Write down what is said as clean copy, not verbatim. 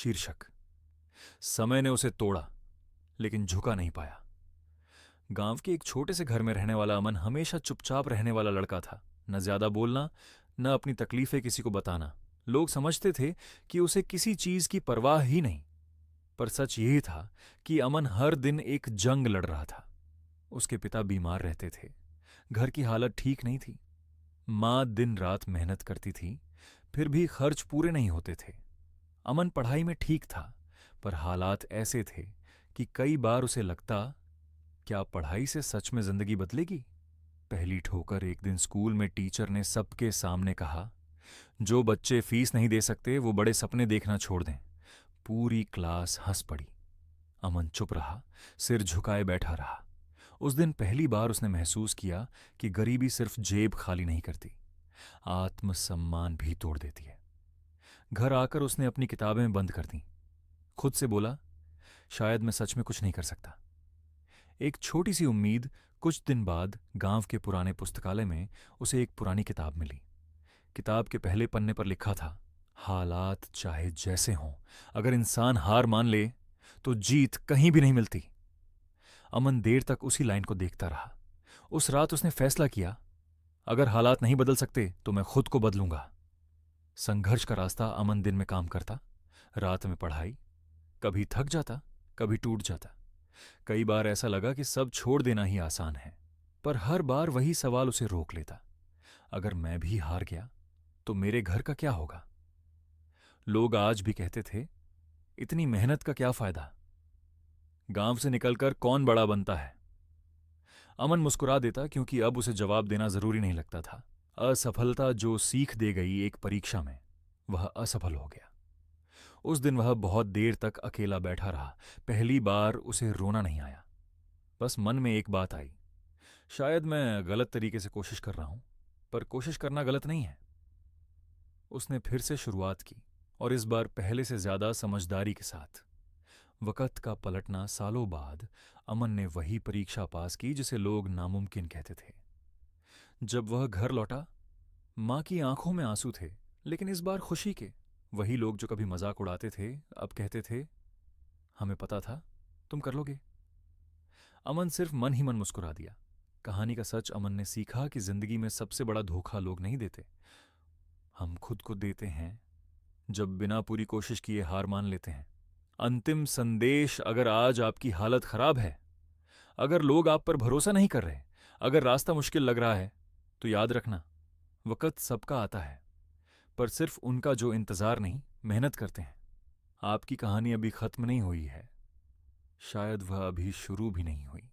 शीर्षक। समय ने उसे तोड़ा, लेकिन झुका नहीं पाया। गांव के एक छोटे से घर में रहने वाला अमन हमेशा चुपचाप रहने वाला लड़का था। न ज्यादा बोलना, न अपनी तकलीफें किसी को बताना। लोग समझते थे कि उसे किसी चीज की परवाह ही नहीं। पर सच यही था कि अमन हर दिन एक जंग लड़ रहा था। उसके पिता बीमार रहते थे, घर की हालत ठीक नहीं थी। माँ दिन रात मेहनत करती थी, फिर भी खर्च पूरे नहीं होते थे। अमन पढ़ाई में ठीक था, पर हालात ऐसे थे कि कई बार उसे लगता, क्या पढ़ाई से सच में जिंदगी बदलेगी? पहली ठोकर एक दिन स्कूल में टीचर ने सबके सामने कहा, जो बच्चे फीस नहीं दे सकते वो बड़े सपने देखना छोड़ दें। पूरी क्लास हंस पड़ी। अमन चुप रहा, सिर झुकाए बैठा रहा। उस दिन पहली बार उसने महसूस किया कि गरीबी सिर्फ जेब खाली नहीं करती, आत्मसम्मान भी तोड़ देती है। घर आकर उसने अपनी किताबें बंद कर दी। खुद से बोला, शायद मैं सच में कुछ नहीं कर सकता। एक छोटी सी उम्मीद। कुछ दिन बाद गांव के पुराने पुस्तकालय में उसे एक पुरानी किताब मिली। किताब के पहले पन्ने पर लिखा था, हालात चाहे जैसे हों, अगर इंसान हार मान ले तो जीत कहीं भी नहीं मिलती। अमन देर तक उसी लाइन को देखता रहा। उस रात उसने फैसला किया, अगर हालात नहीं बदल सकते तो मैं खुद को बदलूंगा। संघर्ष का रास्ता अमन दिन में काम करता, रात में पढ़ाई। कभी थक जाता, कभी टूट जाता। कई बार ऐसा लगा कि सब छोड़ देना ही आसान है, पर हर बार वही सवाल उसे रोक लेता, अगर मैं भी हार गया तो मेरे घर का क्या होगा? लोग आज भी कहते थे, इतनी मेहनत का क्या फायदा, गांव से निकलकर कौन बड़ा बनता है? अमन मुस्कुरा देता, क्योंकि अब उसे जवाब देना जरूरी नहीं लगता था। असफलता जो सीख दे गई एक परीक्षा में, वह असफल हो गया। उस दिन वह बहुत देर तक अकेला बैठा रहा। पहली बार उसे रोना नहीं आया, बस मन में एक बात आई, शायद मैं गलत तरीके से कोशिश कर रहा हूं, पर कोशिश करना गलत नहीं है। उसने फिर से शुरुआत की, और इस बार पहले से ज्यादा समझदारी के साथ। वक़्त का पलटना सालों बाद अमन ने वही परीक्षा पास की जिसे लोग नामुमकिन कहते थे। जब वह घर लौटा, माँ की आंखों में आंसू थे, लेकिन इस बार खुशी के। वही लोग जो कभी मजाक उड़ाते थे, अब कहते थे, हमें पता था तुम कर लोगे। अमन सिर्फ मन ही मन मुस्कुरा दिया। कहानी का सच अमन ने सीखा कि जिंदगी में सबसे बड़ा धोखा लोग नहीं देते, हम खुद को देते हैं जब बिना पूरी कोशिश किए हार मान लेते हैं। अंतिम संदेश, अगर आज आपकी हालत खराब है, अगर लोग आप पर भरोसा नहीं कर रहे, अगर रास्ता मुश्किल लग रहा है, तो याद रखना, वक़्त सबका आता है, पर सिर्फ उनका जो इंतजार नहीं, मेहनत करते हैं। आपकी कहानी अभी खत्म नहीं हुई है, शायद वह अभी शुरू भी नहीं हुई।